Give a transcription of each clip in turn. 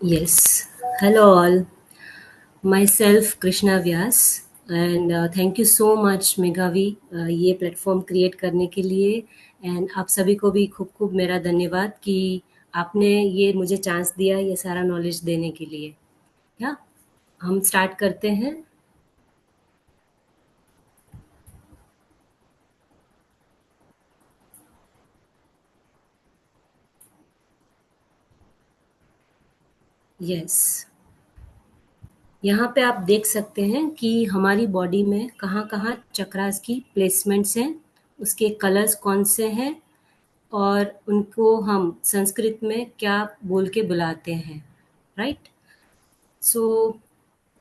Yes. Hello all. Myself Krishna Vyas and thank you so much मेघावी ये platform create करने के लिए एंड आप सभी को भी खूब खूब मेरा धन्यवाद कि आपने ये मुझे चांस दिया ये सारा नॉलेज देने के लिए। क्या हम स्टार्ट करते हैं? यस। यहाँ पे आप देख सकते हैं कि हमारी बॉडी में कहाँ-कहाँ चक्रास की प्लेसमेंट्स हैं, उसके कलर्स कौन से हैं और उनको हम संस्कृत में क्या बोल के बुलाते हैं, राइट? सो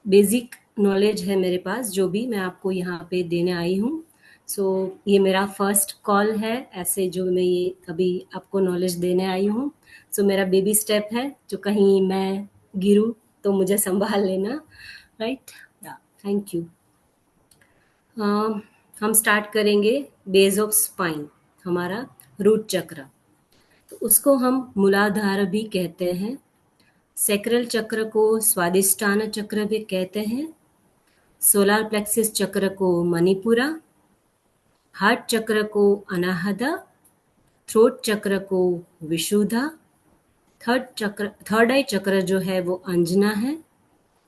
बेसिक नॉलेज है मेरे पास जो भी मैं आपको यहाँ पे देने आई हूँ। सो ये मेरा फर्स्ट कॉल है ऐसे जो मैं ये अभी आपको नॉलेज देने आई हूँ। सो मेरा बेबी स्टेप है, जो कहीं मैं गिरूँ तो मुझे संभाल लेना, राइट? या थैंक यू। हम स्टार्ट करेंगे बेस ऑफ स्पाइन, हमारा रूट चक्र। तो उसको हम मूलाधार भी कहते हैं। सैक्रल चक्र को स्वादिष्टान चक्र भी कहते हैं। सोलार प्लेक्सिस चक्र को मणिपुरा, हार्ट चक्र को अनाहदा, थ्रोट चक्र को विशुद्धा, थर्ड आई चक्र जो है वो अंजना है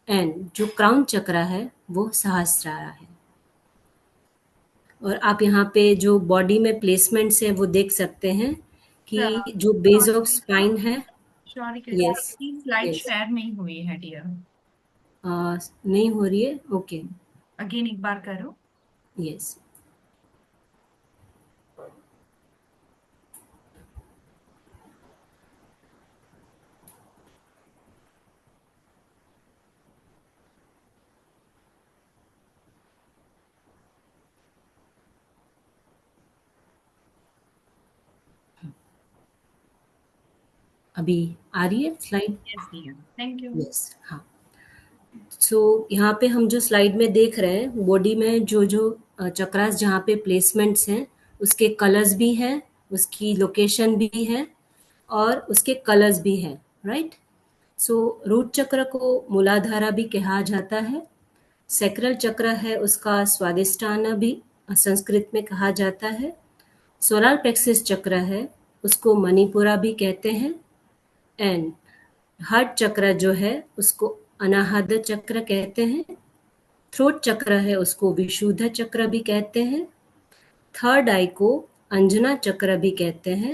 एंड जो क्राउन चक्र है वो सहस्रारा है। और आप यहाँ पे जो बॉडी में प्लेसमेंट्स हैं वो देख सकते हैं कि जो बेस ऑफ सॉरी स्पाइन है। Sorry Krishna, yes. आपकी स्लाइड यस। शेयर नहीं हुई है डियर। नहीं हो रही है? ओके। अगेन एक बार करो। यस। अभी आ रही है slide? Yes dear, thank you. Yes. हाँ। सो यहाँ पे हम जो स्लाइड में देख रहे हैं बॉडी में जो जो चक्रास जहाँ पे प्लेसमेंट्स हैं उसके कलर्स भी हैं, उसकी लोकेशन भी है और उसके कलर्स भी हैं, राइट? सो रूट चक्र को मूलाधारा भी कहा जाता है। सैक्रल चक्र है उसका स्वादिष्टान भी संस्कृत में कहा जाता है। सोलार प्लेक्सिस चक्र है उसको मणिपुरा भी कहते हैं एंड हार्ट चक्र जो है उसको अनाहत चक्र कहते हैं। थ्रोट चक्र है उसको विशुद्ध चक्र भी कहते हैं। थर्ड आई को अंजना चक्र भी कहते हैं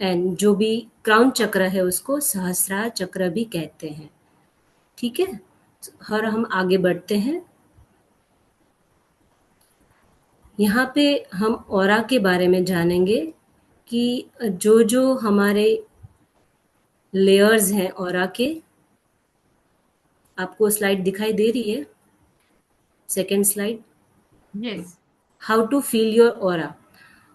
एंड जो भी क्राउन चक्र है उसको सहस्रार चक्र भी कहते हैं। ठीक है। और हम आगे बढ़ते हैं। यहाँ पे हम ऑरा के बारे में जानेंगे कि जो जो हमारे लेयर्स हैं ऑरा के। आपको स्लाइड दिखाई दे रही है? Second slide. Yes. How to feel your aura.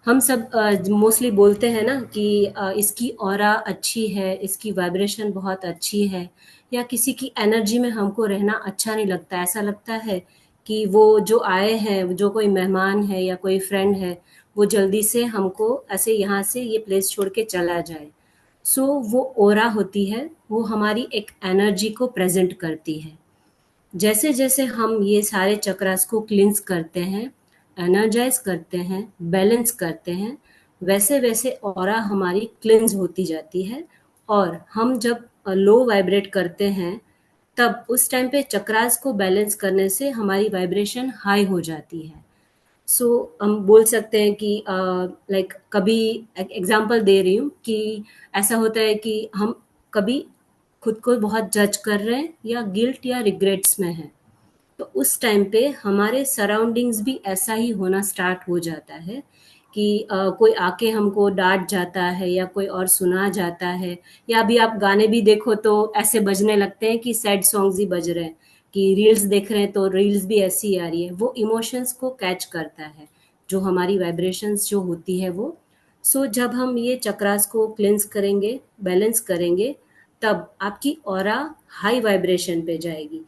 हम सब मोस्टली बोलते हैं ना कि इसकी ऑरा अच्छी है, इसकी वाइब्रेशन बहुत अच्छी है, या किसी की एनर्जी में हमको रहना अच्छा नहीं लगता। ऐसा लगता है कि वो जो आए हैं, जो कोई मेहमान है या कोई फ्रेंड है, वो जल्दी से हमको ऐसे यहाँ से ये प्लेस छोड़ के चला जाए। सो वो ऑरा होती है, वो हमारी एक एनर्जी को प्रेजेंट करती है। जैसे जैसे हम ये सारे चक्रास को क्लींस करते हैं, एनर्जाइज करते हैं, बैलेंस करते हैं, वैसे वैसे ऑरा हमारी क्लींस होती जाती है। और हम जब लो वाइब्रेट करते हैं तब उस टाइम पे चक्रास को बैलेंस करने से हमारी वाइब्रेशन हाई हो जाती है। सो हम बोल सकते हैं कि लाइक कभी एग्जांपल दे रही हूँ कि ऐसा होता है कि हम कभी खुद को बहुत जज कर रहे हैं या गिल्ट या रिग्रेट्स में हैं, तो उस टाइम पे हमारे सराउंडिंग्स भी ऐसा ही होना स्टार्ट हो जाता है कि कोई आके हमको डांट जाता है या कोई और सुना जाता है, या अभी आप गाने भी देखो तो ऐसे बजने लगते हैं कि सैड सॉन्ग्स ही बज रहे हैं, कि रील्स देख रहे हैं तो रील्स भी ऐसी ही आ रही है। वो इमोशंस को कैच करता है, जो हमारी वाइब्रेशंस जो होती है वो। सो जब हम ये चक्रास को क्लेंस करेंगे, बैलेंस करेंगे, तब आपकी ऑरा हाई वाइब्रेशन पे जाएगी।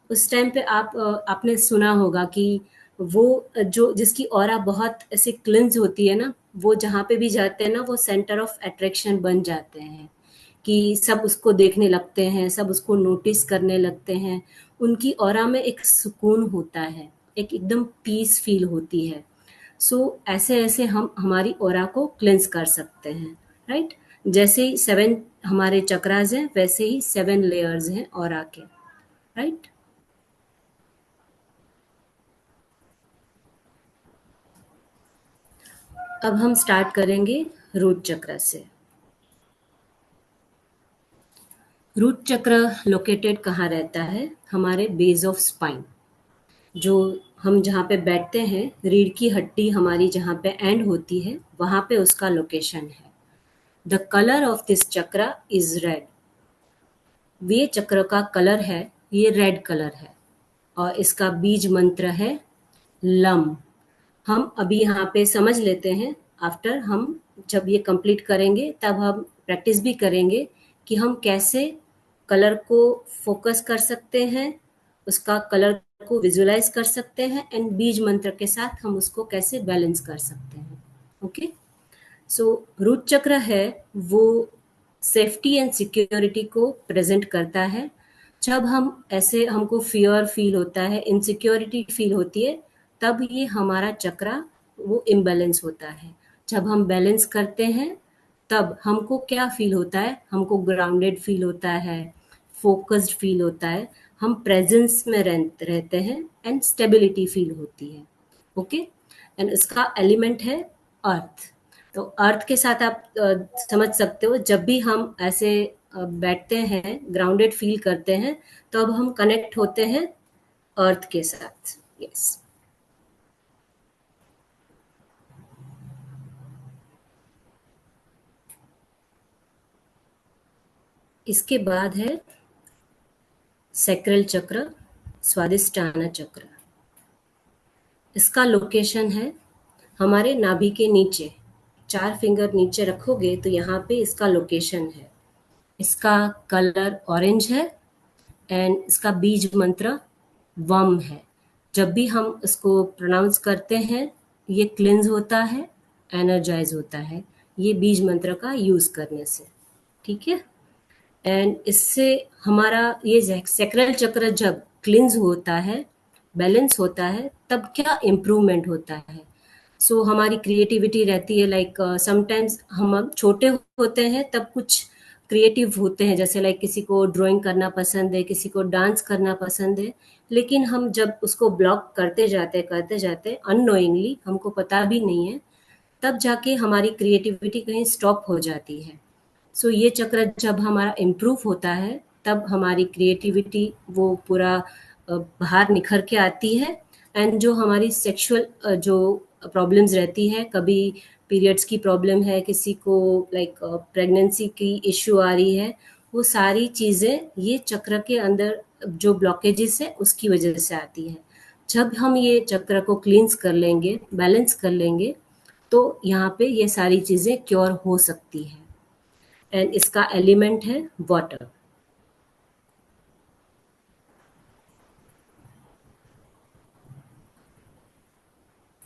उस टाइम पे आपने सुना होगा कि वो जो जिसकी ऑरा बहुत ऐसे क्लिंज होती है ना, वो जहाँ पे भी जाते हैं ना वो सेंटर ऑफ अट्रैक्शन बन जाते हैं। कि सब उसको देखने लगते हैं, सब उसको नोटिस करने लगते हैं। उनकी ऑरा में एक सुकून होता है, एक एकदम पीस फील होती है। सो ऐसे-ऐसे हम हमारी ऑरा को क्लेंज़ कर सकते हैं, राइट? जैसे ही 7 हमारे चक्रास हैं, वैसे ही 7 लेयर्स हैं ऑरा के, राइट? अब हम स्टार्ट करेंगे रूट चक्र से। रूट चक्र लोकेटेड कहाँ रहता है? हमारे बेस ऑफ स्पाइन। जो हम जहाँ पे बैठते हैं, रीढ़ की हड्डी हमारी जहाँ पे एंड होती है, वहाँ पे उसका लोकेशन है। द कलर ऑफ दिस चक्र इज रेड। ये चक्र का कलर है, ये रेड कलर है और इसका बीज मंत्र है लम। हम अभी यहाँ पे समझ लेते हैं। आफ्टर हम जब ये कंप्लीट करेंगे तब हम प्रैक्टिस भी करेंगे कि हम कैसे कलर को फोकस कर सकते हैं, उसका कलर को विजुलाइज कर सकते हैं एंड बीज मंत्र के साथ हम उसको कैसे बैलेंस कर सकते हैं। ओके, सो रूट चक्र है वो सेफ्टी एंड सिक्योरिटी को प्रेजेंट करता है। जब हम ऐसे हमको फियर फील होता है, इनसिक्योरिटी फील होती है, तब ये हमारा चक्रा वो इम्बैलेंस होता है। जब हम बैलेंस करते हैं तब हमको क्या फील होता है? हमको ग्राउंडेड फील होता है, फोकस्ड फील होता है, हम प्रेजेंस में रहते हैं एंड स्टेबिलिटी फील होती है। ओके, एंड इसका एलिमेंट है अर्थ। तो अर्थ के साथ आप समझ सकते हो, जब भी हम ऐसे बैठते हैं, ग्राउंडेड फील करते हैं, तो अब हम कनेक्ट होते हैं अर्थ के साथ। यस, इसके बाद है सैक्रल चक्र, स्वादिष्टाना चक्र। इसका लोकेशन है हमारे नाभि के नीचे। 4 फिंगर नीचे रखोगे तो यहाँ पे इसका लोकेशन है। इसका कलर ऑरेंज है एंड इसका बीज मंत्र वम है। जब भी हम इसको प्रोनाउंस करते हैं, ये क्लिंज होता है, एनर्जाइज होता है, ये बीज मंत्र का यूज करने से। ठीक है, एंड इससे हमारा ये सैक्रल चक्र जब क्लिंज होता है, बैलेंस होता है, तब क्या इम्प्रूवमेंट होता है? सो हमारी क्रिएटिविटी रहती है। लाइक समटाइम्स हम अब छोटे होते हैं तब कुछ क्रिएटिव होते हैं, जैसे लाइक किसी को ड्राइंग करना पसंद है, किसी को डांस करना पसंद है, लेकिन हम जब उसको ब्लॉक करते जाते अननोइंगली, हमको पता भी नहीं है, तब जाके हमारी क्रिएटिविटी कहीं स्टॉप हो जाती है। सो ये चक्र जब हमारा इम्प्रूव होता है, तब हमारी क्रिएटिविटी वो पूरा बाहर निखर के आती है। एंड जो हमारी सेक्सुअल जो प्रॉब्लम्स रहती है, कभी पीरियड्स की प्रॉब्लम है, किसी को लाइक प्रेगनेंसी की इश्यू आ रही है, वो सारी चीज़ें ये चक्र के अंदर जो ब्लॉकेजेस है उसकी वजह से आती है। जब हम ये चक्र को क्लींस कर लेंगे, बैलेंस कर लेंगे, तो यहाँ पे ये सारी चीज़ें क्योर हो सकती है। एंड इसका एलिमेंट है वाटर।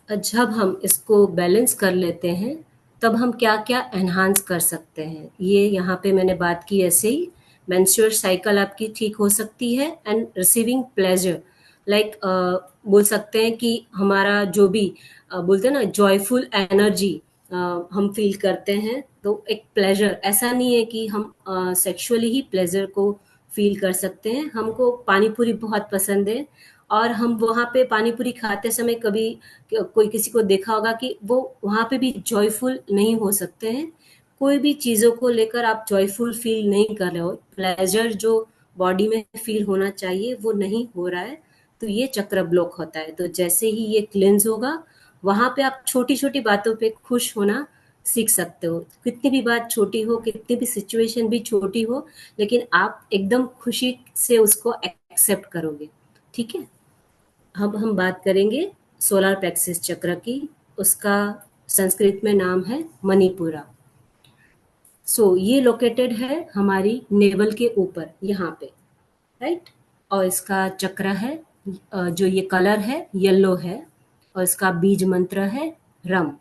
जब हम इसको बैलेंस कर लेते हैं, तब हम क्या-क्या एनहांस कर सकते हैं। ये यहाँ पे मैंने बात की ऐसे ही, मेंस्ट्रुअल साइकिल आपकी ठीक हो सकती है एंड रिसीविंग प्लेजर। लाइक बोल सकते हैं कि हमारा जो भी बोलते हैं ना जॉयफुल एनर्जी हम फील करते हैं, तो एक प्लेजर, ऐसा नहीं है कि हम सेक्सुअली ही प्लेजर को फील कर सकते हैं। हमको पानी पूरी बहुत पसंद है और हम वहाँ पे पानी पूरी खाते समय कभी कोई किसी को देखा होगा कि वो वहाँ पे भी जॉयफुल नहीं हो सकते हैं। कोई भी चीज़ों को लेकर आप जॉयफुल फील नहीं कर रहे हो, प्लेजर जो बॉडी में फील होना चाहिए वो नहीं हो रहा है, तो ये चक्र ब्लॉक होता है। तो जैसे ही ये क्लिंज होगा, वहाँ पे आप छोटी-छोटी बातों पे खुश होना सीख सकते हो। कितनी भी बात छोटी हो, कितनी भी सिचुएशन भी छोटी हो, लेकिन आप एकदम खुशी से उसको एक्सेप्ट करोगे। ठीक है? अब हम बात करेंगे सोलर प्लेक्सस चक्र की। उसका संस्कृत में नाम है मणिपुरा। ये लोकेटेड है हमारी नेवल के ऊपर यहाँ पे, राइट? और इसका चक्र है जो ये कलर है येलो है और इसका बीज मंत्र है रम।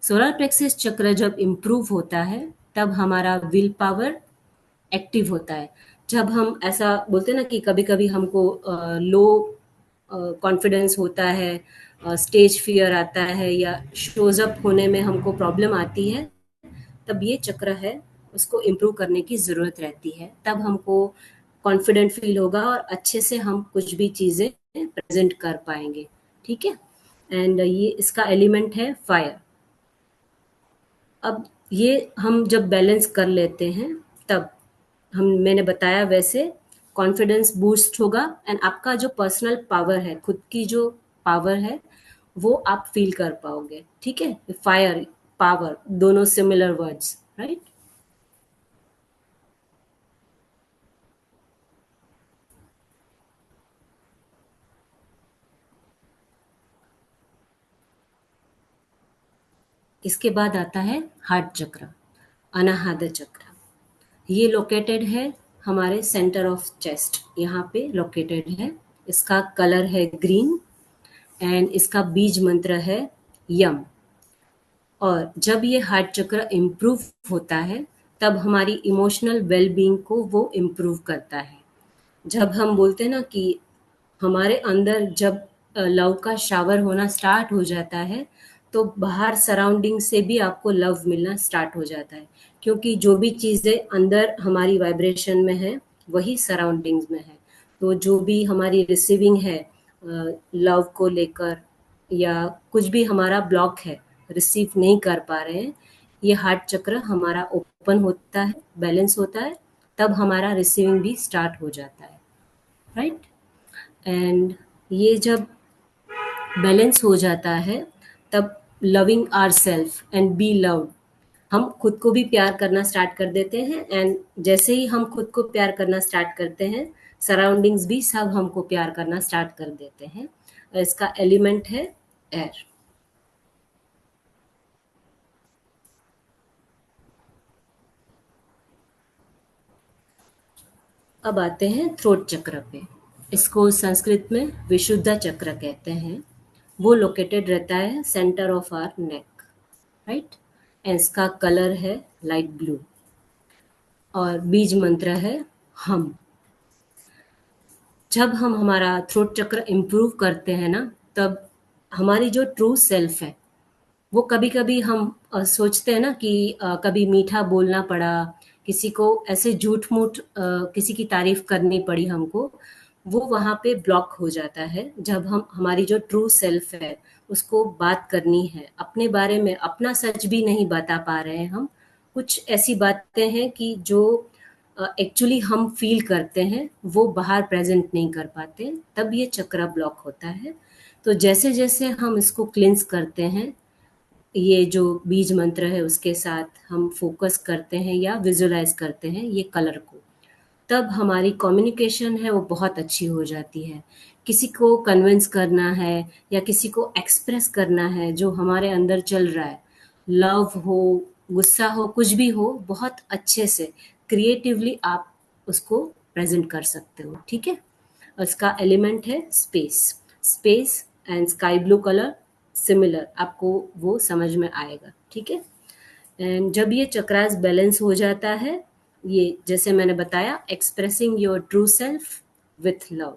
सोलर प्लेक्सस चक्र जब इम्प्रूव होता है, तब हमारा विल पावर एक्टिव होता है। जब हम ऐसा बोलते हैं ना कि कभी-कभी हमको लो कॉन्फिडेंस होता है, स्टेज फ़ियर आता है या शोज़ अप होने में हमको प्रॉब्लम आती है, तब ये चक्र है, उसको इम्प्रूव करने की ज़रूरत रहती है। तब हमको कॉन्फिडेंट फ़ील होगा और अच्छे से हम कुछ भी चीज़ें प्रेज़ेंट कर पाएँगे, ठीक है? एंड ये इसका एलिमेंट है फायर। अब ये हम जब बैलेंस कर लेते हैं, तब मैंने बताया वैसे कॉन्फिडेंस बूस्ट होगा एंड आपका जो पर्सनल पावर है, खुद की जो पावर है, वो आप फ़ील कर पाओगे, ठीक है? फायर, पावर दोनों सिमिलर वर्ड्स, राइट? इसके बाद आता है हार्ट चक्र, अनाहत चक्र। ये लोकेटेड है हमारे सेंटर ऑफ चेस्ट, यहाँ पे लोकेटेड है। इसका कलर है ग्रीन एंड इसका बीज मंत्र है यम। और जब ये हार्ट चक्र इम्प्रूव होता है, तब हमारी इमोशनल वेल-बीइंग को वो इम्प्रूव करता है। जब हम बोलते हैं ना कि हमारे अंदर जब लव का शावर होना स्टार्ट हो जाता है, तो बाहर सराउंडिंग से भी आपको लव मिलना स्टार्ट हो जाता है, क्योंकि जो भी चीज़ें अंदर हमारी वाइब्रेशन में है, वही सराउंडिंग्स में है। तो जो भी हमारी रिसीविंग है लव को लेकर, या कुछ भी हमारा ब्लॉक है, रिसीव नहीं कर पा रहे हैं, ये हार्ट चक्र हमारा ओपन होता है, बैलेंस होता है, तब हमारा रिसीविंग भी स्टार्ट हो जाता है, राइट? एंड ये जब बैलेंस हो जाता है, तब loving our self and be loved, हम खुद को भी प्यार करना स्टार्ट कर देते हैं। एंड जैसे ही हम खुद को प्यार करना स्टार्ट करते हैं, सराउंडिंग्स भी सब हमको प्यार करना स्टार्ट कर देते हैं। इसका एलिमेंट है एयर। अब आते हैं थ्रोट चक्र पे। इसको संस्कृत में विशुद्ध चक्र कहते हैं। वो लोकेटेड रहता है centre of our neck, right? इसका कलर है लाइट ब्लू और बीज मंत्र है हम। जब हम हमारा थ्रोट चक्र इम्प्रूव करते हैं ना, तब हमारी जो ट्रू सेल्फ है, वो कभी-कभी हम सोचते हैं ना कि कभी मीठा बोलना पड़ा, किसी को ऐसे झूठ-मूठ किसी की तारीफ़ करनी पड़ी हमको, वो वहाँ पे ब्लॉक हो जाता है। जब हम हमारी जो ट्रू सेल्फ है, उसको बात करनी है, अपने बारे में अपना सच भी नहीं बता पा रहे हैं हम। कुछ ऐसी बातें हैं कि जो एक्चुअली हम फ़ील करते हैं, वो बाहर प्रेज़ेंट नहीं कर पाते, तब ये चक्र ब्लॉक होता है। तो जैसे-जैसे हम इसको क्लींस करते हैं, ये जो बीज मंत्र है उसके साथ हम फ़ोकस करते हैं या विज़ुअलाइज़ करते हैं ये कलर को, तब हमारी कम्युनिकेशन है वो बहुत अच्छी हो जाती है। किसी को कन्विंस करना है या किसी को एक्सप्रेस करना है जो हमारे अंदर चल रहा है, लव हो, गुस्सा हो, कुछ भी हो, बहुत अच्छे से क्रिएटिवली आप उसको प्रेज़ेंट कर सकते हो, ठीक है? उसका एलिमेंट है space. Space and sky blue colour similar, आपको वो समझ में आएगा, ठीक है? एंड जब ये चक्रास बैलेंस हो जाता है, ये जैसे मैंने बताया expressing your true self with love.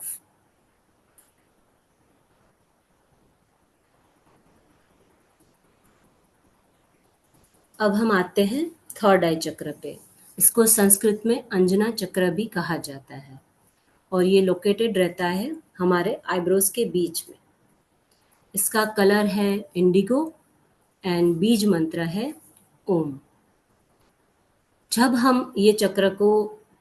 अब हम आते हैं थर्ड आई चक्र पे। इसको संस्कृत में अंजना चक्र भी कहा जाता है और ये लोकेटेड रहता है हमारे आईब्रोज के बीच में। इसका कलर है इंडिगो एंड बीज मंत्र है ओम। जब हम ये चक्र को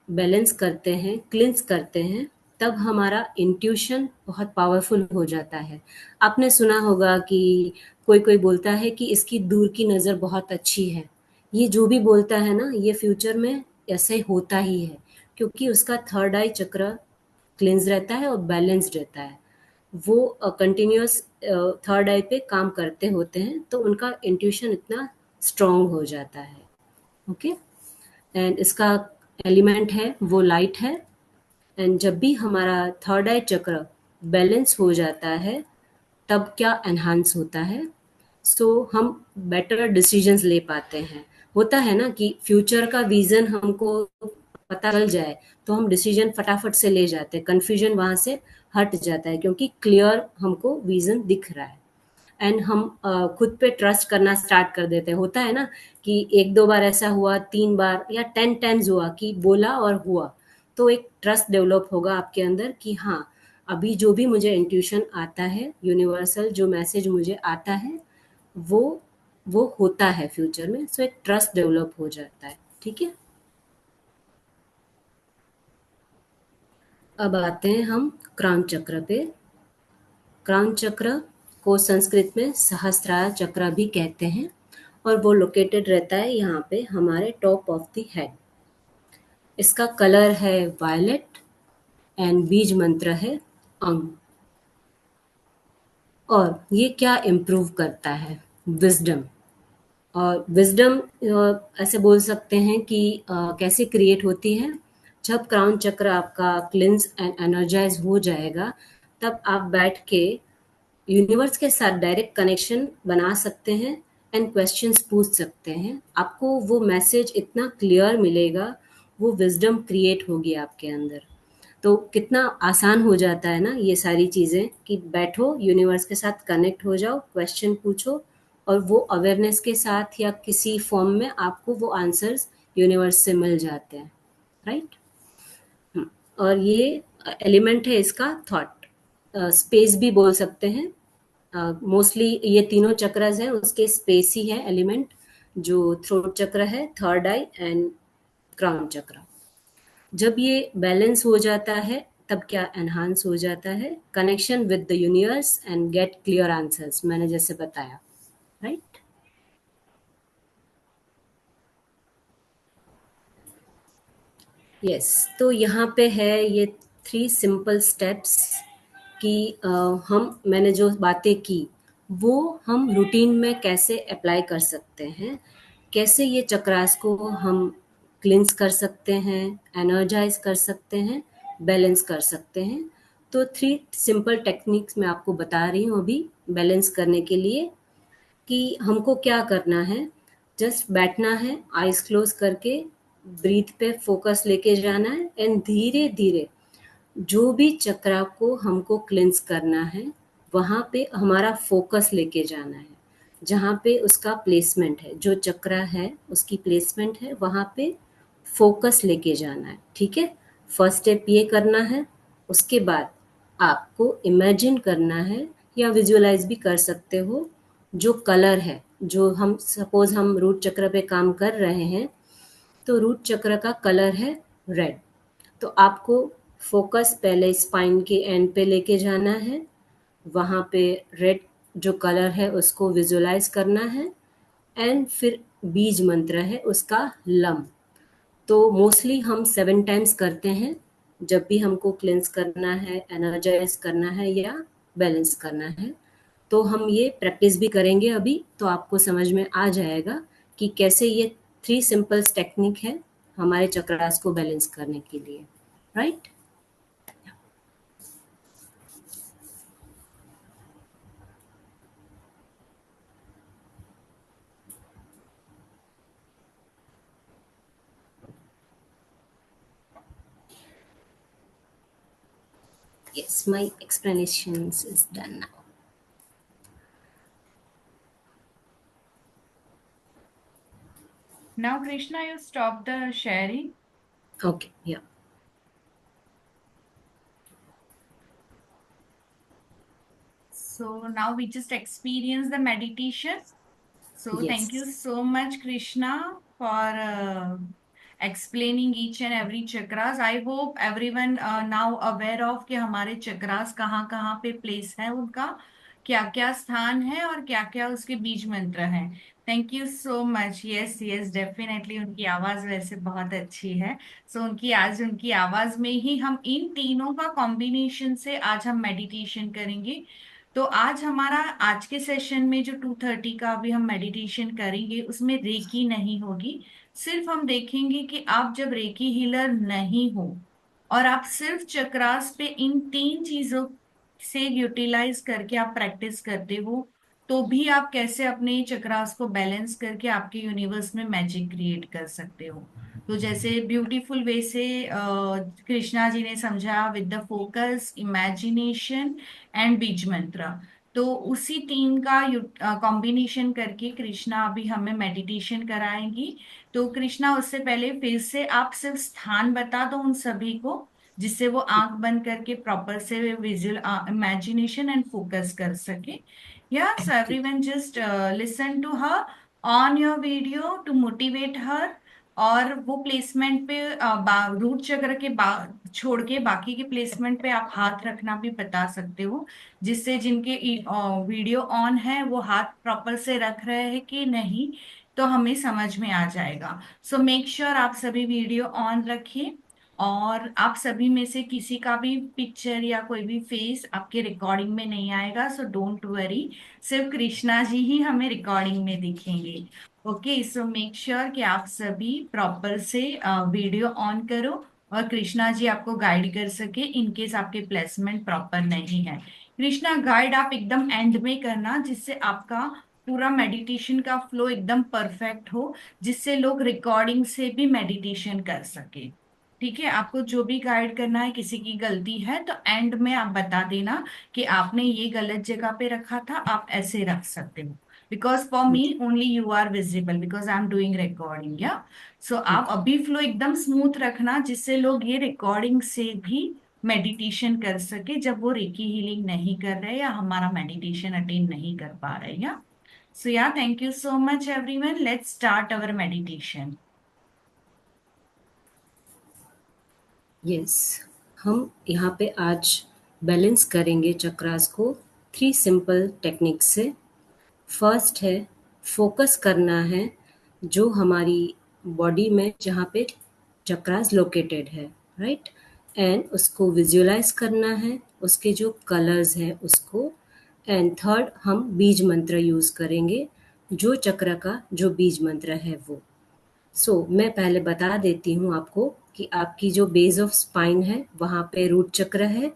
बैलेंस करते हैं, क्लींस करते हैं, तब हमारा इंट्यूशन बहुत पावरफुल हो जाता है। आपने सुना होगा कि कोई-कोई बोलता है कि इसकी दूर की नज़र बहुत अच्छी है। ये जो भी बोलता है ना, ये फ्यूचर में ऐसे होता ही है, क्योंकि उसका थर्ड आई चक्र क्लींस रहता है और बैलेंस्ड रहता है। वो कंटिन्यूअस थर्ड आई पे काम करते होते हैं, तो उनका इंट्यूशन इतना स्ट्रॉन्ग हो जाता है। ओके? एंड इसका एलिमेंट है वो लाइट है। एंड जब भी हमारा थर्ड आई चक्र बैलेंस हो जाता है, तब क्या एनहांस होता है, सो हम बेटर डिसीजंस ले पाते हैं। होता है ना कि फ्यूचर का विजन हमको पता चल जाए तो हम डिसीजन फटाफट से ले जाते हैं, कन्फ्यूजन वहाँ से हट जाता है क्योंकि क्लियर हमको विजन दिख रहा है। एंड हम खुद पे ट्रस्ट करना स्टार्ट कर देते हैं। होता है ना कि एक दो बार ऐसा हुआ, तीन बार या 10 टाइम्स हुआ कि बोला और हुआ, तो एक ट्रस्ट डेवलप होगा आपके अंदर कि हाँ, अभी जो भी मुझे इंट्यूशन आता है, यूनिवर्सल जो मैसेज मुझे आता है, वो वो होता है फ्यूचर में। सो एक ट्रस्ट डेवलप हो जाता है। ठीक है। अब आते हैं हम क्राउन चक्र पे। क्राउन चक्र को संस्कृत में सहस्त्रार चक्र भी कहते हैं और वो लोकेटेड रहता है यहाँ पे हमारे टॉप ऑफ द हेड। इसका कलर है वायलेट एंड बीज मंत्र है अंग। और ये क्या इम्प्रूव करता है? विजडम। और विजडम ऐसे बोल सकते हैं कि कैसे क्रिएट होती है। जब क्राउन चक्र आपका क्लिंस एंड एनर्जाइज हो जाएगा, तब आप बैठ के यूनिवर्स के साथ डायरेक्ट कनेक्शन बना सकते हैं एंड क्वेश्चंस पूछ सकते हैं। आपको वो मैसेज इतना क्लियर मिलेगा, वो विजडम क्रिएट होगी आपके अंदर। तो कितना आसान हो जाता है ना ये सारी चीज़ें कि बैठो, यूनिवर्स के साथ कनेक्ट हो जाओ, क्वेश्चन पूछो और वो अवेयरनेस के साथ या किसी फॉर्म में आपको वो आंसर्स यूनिवर्स से मिल जाते हैं। राइट। और ये एलिमेंट है इसका थॉट, स्पेस भी बोल सकते हैं। मोस्टली ये तीनों चक्रस हैं उसके स्पेस ही है एलिमेंट, जो थ्रोट चक्र है, थर्ड आई एंड क्राउन चक्र। जब ये बैलेंस हो जाता है तब क्या एनहांस हो जाता है, connection with the universe and get clear answers, मैंने जैसे बताया। राइट। यस। तो यहाँ पे है ये 3 सिंपल स्टेप्स कि हम मैंने जो बातें की वो हम रूटीन में कैसे अप्लाई कर सकते हैं, कैसे ये चक्रास को हम क्लिंस कर सकते हैं, एनर्जाइज कर सकते हैं, बैलेंस कर सकते हैं। तो 3 सिंपल टेक्निक्स मैं आपको बता रही हूँ अभी बैलेंस करने के लिए कि हमको क्या करना है। जस्ट बैठना है आइज क्लोज करके, ब्रीथ पे फोकस लेके जाना है एंड धीरे धीरे जो भी चक्रा को हमको क्लिंस करना है वहाँ पे हमारा फोकस लेके जाना है। जहाँ पे उसका प्लेसमेंट है, जो चक्रा है उसकी प्लेसमेंट है, वहाँ पे फोकस लेके जाना है। ठीक है। फर्स्ट स्टेप ये करना है। उसके बाद आपको इमेजिन करना है या विजुअलाइज भी कर सकते हो, जो कलर है, जो हम सपोज हम रूट चक्र पे काम कर रहे हैं तो रूट चक्र का कलर है रेड। तो आपको फोकस पहले स्पाइन के एंड पे लेके जाना है, वहाँ पे रेड जो कलर है उसको विजुअलाइज करना है एंड फिर बीज मंत्र है उसका लम। तो मोस्टली हम 7 टाइम्स करते हैं जब भी हमको क्लेंस करना है, एनर्जाइज करना है या बैलेंस करना है। तो हम ये प्रैक्टिस भी करेंगे अभी, तो आपको समझ में आ जाएगा कि कैसे ये 3 सिंपल टेक्निक है हमारे चक्रास को बैलेंस करने के लिए। Right. Yes, my explanations is done now. Now, Krishna, you stop the sharing. Okay, yeah. So now we just experience the meditation. So thank you Yes. so much, Krishna, for explaining each and every chakras. I hope everyone now aware of कि हमारे chakras कहाँ कहाँ पे place है उनका, क्या क्या स्थान है और क्या क्या उसके बीज मंत्र हैं। Thank you so much. Yes yes, definitely उनकी आवाज वैसे बहुत अच्छी है। सो उनकी आवाज में ही हम इन तीनों का कॉम्बिनेशन से आज हम मेडिटेशन करेंगे। तो आज हमारा आज के सेशन में जो 2:30 का अभी हम मेडिटेशन करेंगे उसमें रेकी नहीं होगी। सिर्फ हम देखेंगे कि आप जब रेकी हीलर नहीं हो और आप सिर्फ चक्रास पे इन तीन चीजों से यूटिलाइज करके आप प्रैक्टिस करते हो, तो भी आप कैसे अपने चक्रास को बैलेंस करके आपके यूनिवर्स में मैजिक क्रिएट कर सकते हो। तो जैसे ब्यूटीफुल वे से कृष्णा जी ने समझा with the focus, imagination and बीज मंत्र। तो उसी तीन का कॉम्बिनेशन करके कृष्णा अभी हमें मेडिटेशन कराएंगी। तो कृष्णा, उससे पहले फिर से आप सिर्फ स्थान बता दो उन सभी को, जिससे वो आंख बंद करके प्रॉपर से विजुअल इमेजिनेशन एंड फोकस कर सके। यस ठीक everyone, just listen to her on your video to motivate her. और वो प्लेसमेंट पे रूट चक्र के छोड़ के बाकी के प्लेसमेंट पे आप हाथ रखना भी बता सकते हो, जिससे जिनके वीडियो ऑन है वो हाथ प्रॉपर से रख रहे हैं कि नहीं, तो हमें समझ में आ जाएगा। सो मेक श्योर आप सभी वीडियो ऑन रखिए। और आप सभी में से किसी का भी पिक्चर या कोई भी फेस आपके रिकॉर्डिंग में नहीं आएगा, सो डोंट वरी। सिर्फ कृष्णा जी ही हमें रिकॉर्डिंग में दिखेंगे। ओके, सो मेक श्योर कि आप सभी प्रॉपर से वीडियो ऑन करो, और कृष्णा जी आपको गाइड कर सके इन केस आपके प्लेसमेंट प्रॉपर नहीं है। कृष्णा, गाइड आप एकदम एंड में करना, जिससे आपका पूरा मेडिटेशन का फ्लो एकदम परफेक्ट हो, जिससे लोग रिकॉर्डिंग से भी मेडिटेशन कर सके। ठीक है, आपको जो भी गाइड करना है, किसी की गलती है तो एंड में आप बता देना कि आपने ये गलत जगह पे रखा था, आप ऐसे रख सकते हो। बिकॉज फॉर मी ठीक only you are visible because I am doing recording, yeah. So आप ठीक है। अभी फ्लो एकदम स्मूथ रखना, जिससे लोग ये रिकॉर्डिंग से भी मेडिटेशन कर सके, जब वो रेकी हीलिंग नहीं कर रहे या हमारा मेडिटेशन अटेंड नहीं कर पा रहे, या। सो या, thank you so much everyone, let's start our meditation. Yes, हम यहाँ पे आज बैलेंस करेंगे चक्रास को 3 सिंपल टेक्निक से। फर्स्ट है, फोकस करना है जो हमारी बॉडी में जहाँ पे चक्रास लोकेटेड है, राइट? एंड उसको विजुअलाइज करना है, उसके जो कलर्स हैं उसको। एंड थर्ड, हम बीज मंत्र यूज़ करेंगे, जो चक्र का जो बीज मंत्र है वो। मैं पहले बता देती हूँ आपको कि आपकी जो बेस ऑफ स्पाइन है वहाँ पे रूट चक्र है।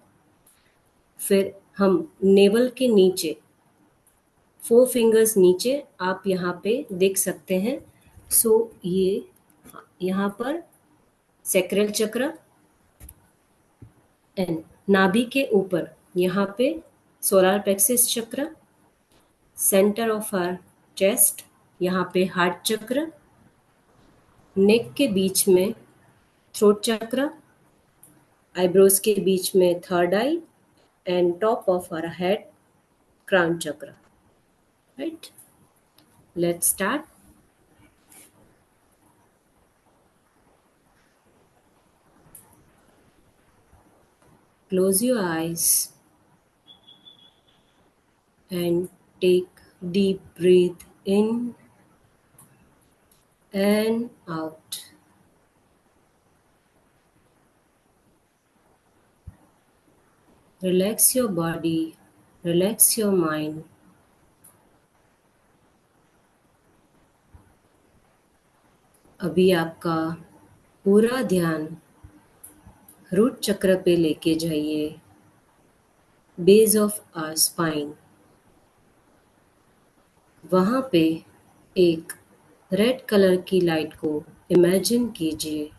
फिर हम नेवल के नीचे 4 फिंगर्स नीचे आप यहाँ पे देख सकते हैं। ये यहाँ पर सैक्रल चक्र, एंड नाभि के ऊपर यहाँ पे सोलर प्लेक्सस चक्र, सेंटर ऑफ आवर चेस्ट यहाँ पे हार्ट चक्र, नेक के बीच में थ्रोट चक्र, आईब्रोज के बीच में third eye, and top of our head crown chakra, right? Let's start. Close your eyes and take deep breath in and out. Relax your body, relax your mind. अभी आपका पूरा ध्यान रूट चक्र पे लेके जाइए, बेस ऑफ आवर स्पाइन। वहाँ पे एक रेड कलर की लाइट को इमेजिन कीजिए,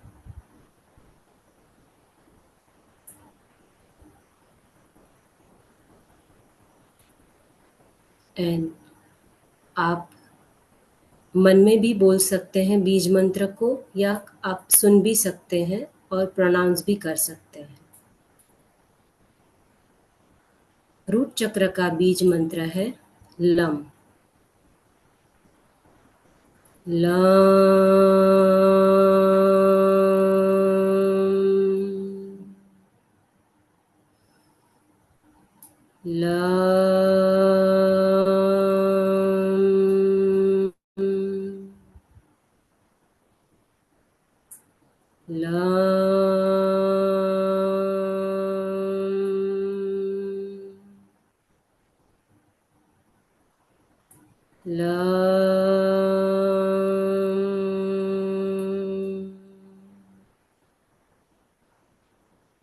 एंड आप मन में भी बोल सकते हैं बीज मंत्र को, या आप सुन भी सकते हैं और प्रोनाउंस भी कर सकते हैं। रूट चक्र का बीज मंत्र है लम। लम, लम, लम, लम,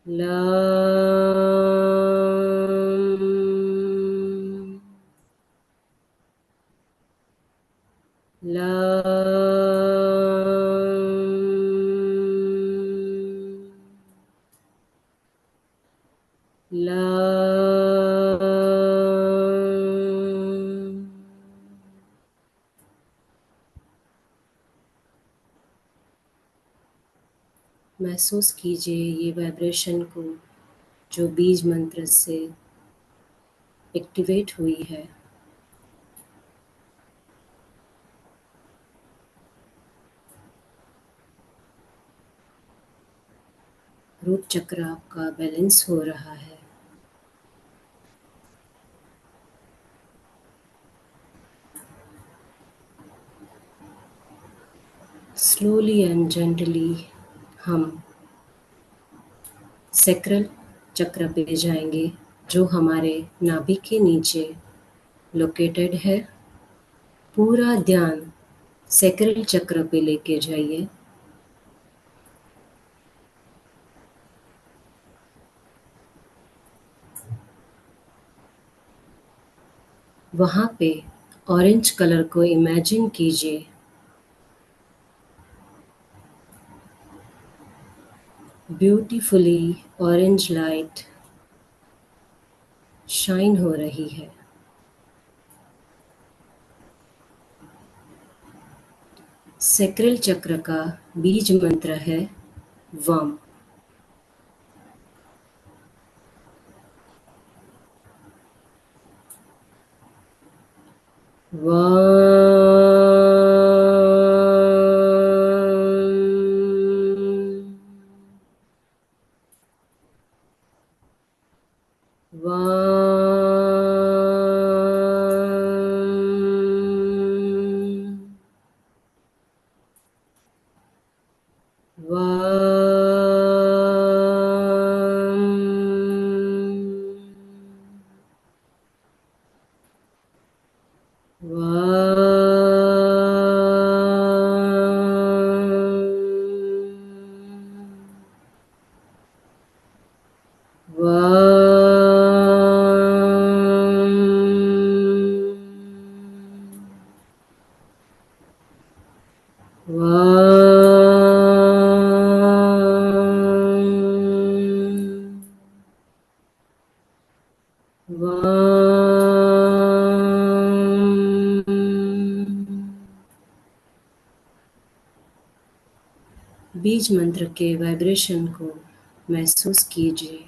लम, लम, ला। महसूस कीजिए ये वाइब्रेशन को जो बीज मंत्र से एक्टिवेट हुई है। रूट चक्र आपका बैलेंस हो रहा है। स्लोली एंड जेंटली हम सैक्रल चक्र पे जाएंगे जो हमारे नाभि के नीचे लोकेटेड है। पूरा ध्यान सैक्रल चक्र पे लेके जाइए। वहाँ पे ऑरेंज कलर को इमेजिन कीजिए। ब्यूटीफुली ऑरेंज लाइट शाइन हो रही है। सैक्रल चक्र का बीज मंत्र है वम। बीज मंत्र के वाइब्रेशन को महसूस कीजिए।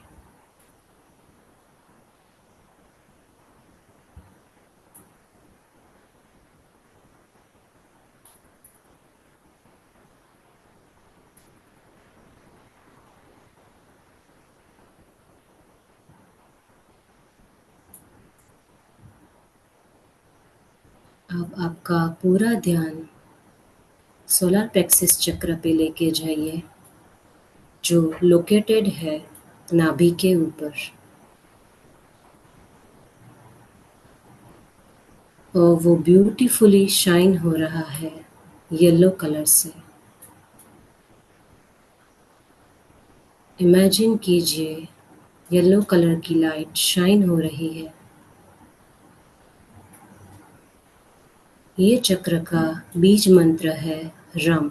अब आपका पूरा ध्यान सोलर प्लेक्सस चक्र पे लेके जाइए जो लोकेटेड है नाभि के ऊपर। और वो ब्यूटीफुली शाइन हो रहा है येलो कलर से। इमेजिन कीजिए येलो कलर की लाइट शाइन हो रही है। ये चक्र का बीज मंत्र है रम।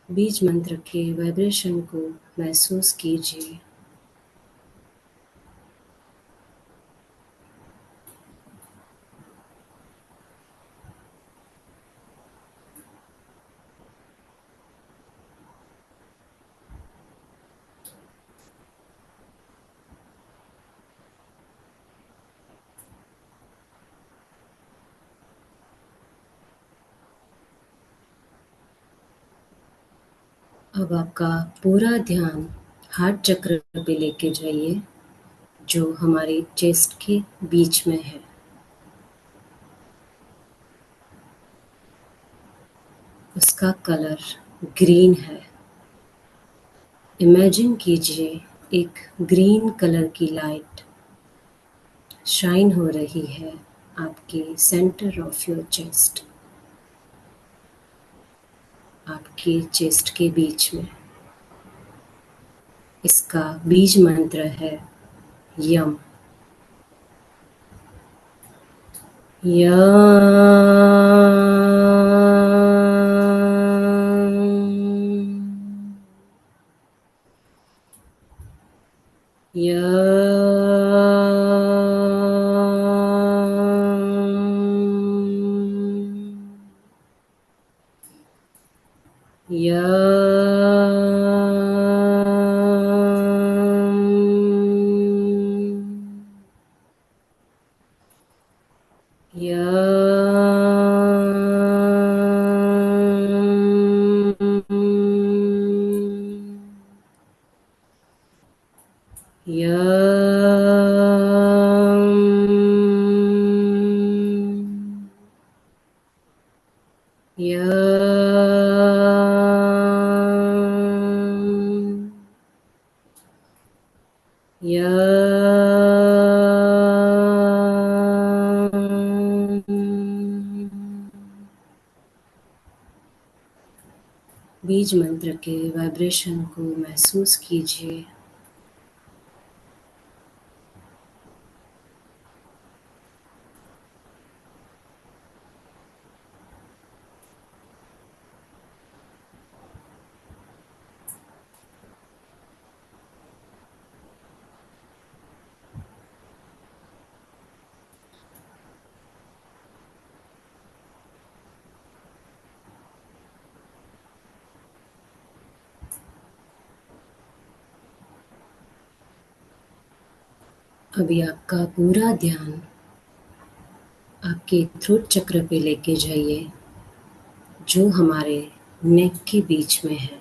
बीज मंत्र के वाइब्रेशन को महसूस कीजिए। अब आपका पूरा ध्यान हार्ट चक्र पे लेके जाइए, जो हमारे चेस्ट के बीच में है। उसका कलर ग्रीन है। इमेजिन कीजिए एक ग्रीन कलर की लाइट शाइन हो रही है आपके सेंटर ऑफ योर चेस्ट, आपके चेस्ट के बीच में। इसका बीज मंत्र है यम। बीज मंत्र के वाइब्रेशन को महसूस कीजिए। अभी आपका पूरा ध्यान आपके थ्रोट चक्र पे लेके जाइए, जो हमारे नेक के बीच में है।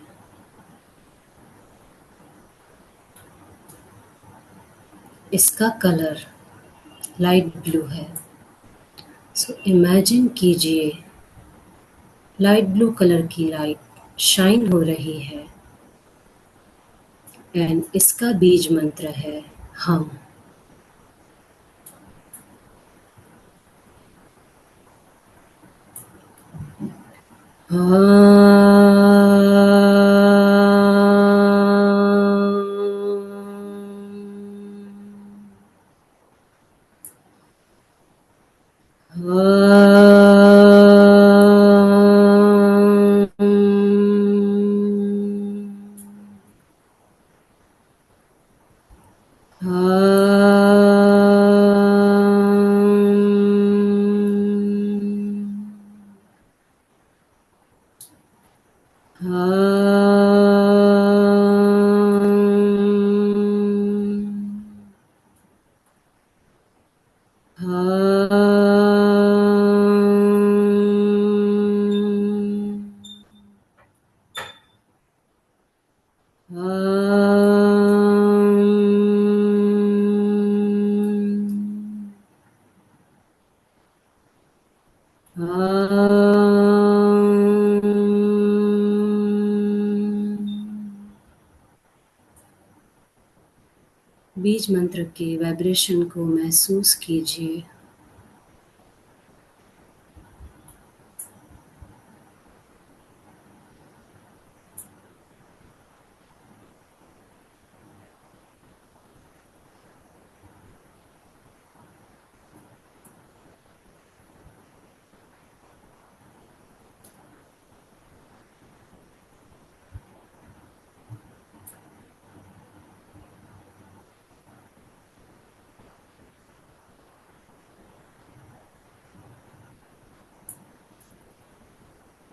इसका कलर लाइट ब्लू है। सो इमेजिन कीजिए लाइट ब्लू कलर की लाइट शाइन हो रही है, एंड इसका बीज मंत्र है हम। बीज मंत्र के वाइब्रेशन को महसूस कीजिए।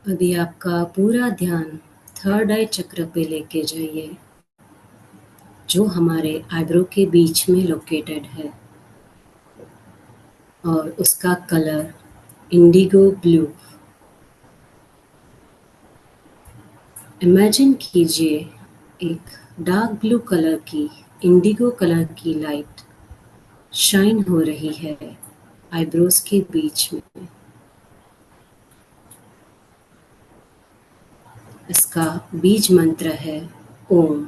अभी आपका पूरा ध्यान थर्ड आई चक्र पे लेके जाइए, जो हमारे आईब्रो के बीच में लोकेटेड है, और उसका कलर इंडिगो ब्लू। इमेजिन कीजिए एक डार्क ब्लू कलर की, इंडिगो कलर की लाइट शाइन हो रही है आईब्रोज के बीच में। इसका बीज मंत्र है ओम।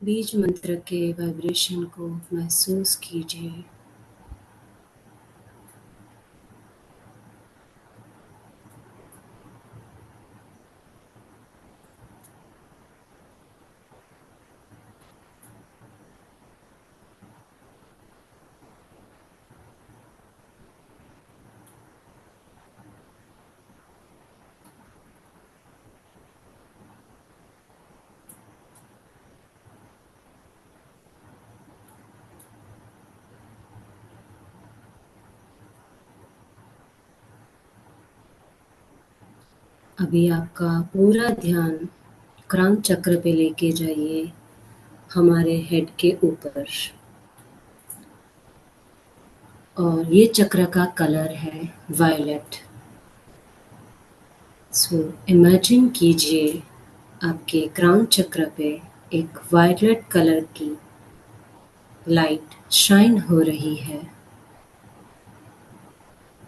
बीज मंत्र के वाइब्रेशन को महसूस कीजिए। अभी आपका पूरा ध्यान क्राउन चक्र पे लेके जाइए, हमारे हेड के ऊपर। और ये चक्र का कलर है वायलेट। सो इमेजिन कीजिए आपके क्राउन चक्र पे एक वायलेट कलर की लाइट शाइन हो रही है।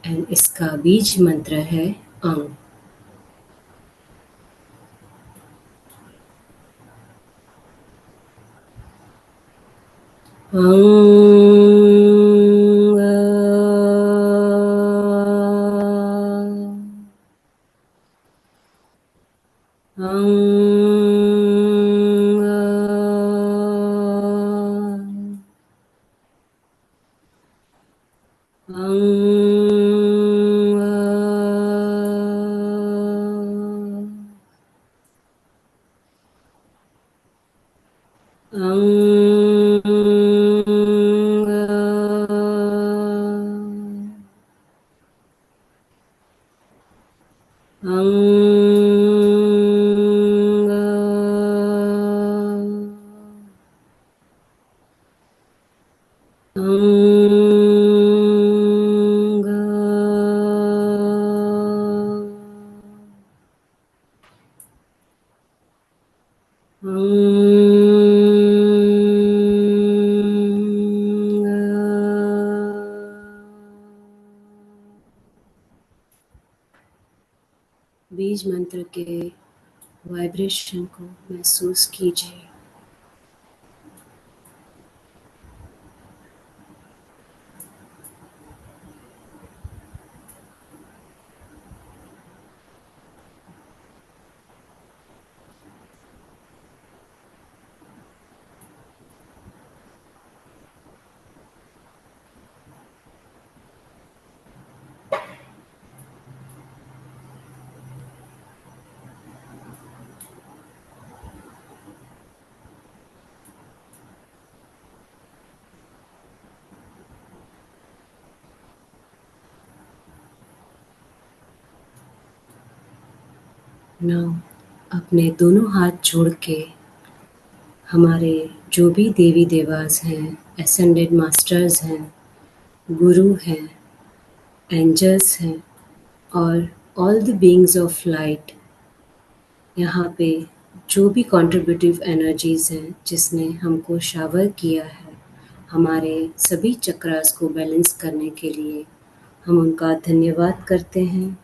एंड इसका बीज मंत्र है अंग। बीज मंत्र के वाइब्रेशन को महसूस कीजिए। नाउ अपने दोनों हाथ जोड़ के हमारे जो भी देवी देवास हैं, एसेंडेड मास्टर्स हैं, गुरु हैं, एंजल्स हैं और all the beings of light यहाँ पे जो भी कॉन्ट्रिब्यूटिव एनर्जीज़ हैं जिसने हमको शावर किया है हमारे सभी चक्रास को बैलेंस करने के लिए, हम उनका धन्यवाद करते हैं।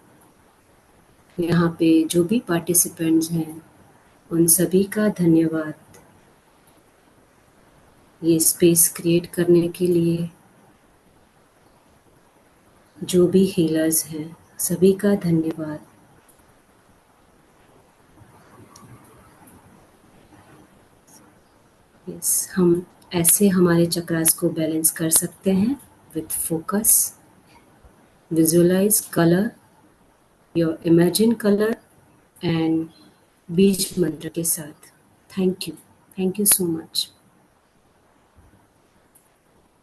यहाँ पे जो भी पार्टिसिपेंट्स हैं उन सभी का धन्यवाद ये स्पेस क्रिएट करने के लिए। जो भी हीलर्स हैं सभी का धन्यवाद। यस, हम ऐसे हमारे चक्रास को बैलेंस कर सकते हैं with focus. Visualize colour, your imagine colour and बीज मंत्र के साथ। Thank you so much.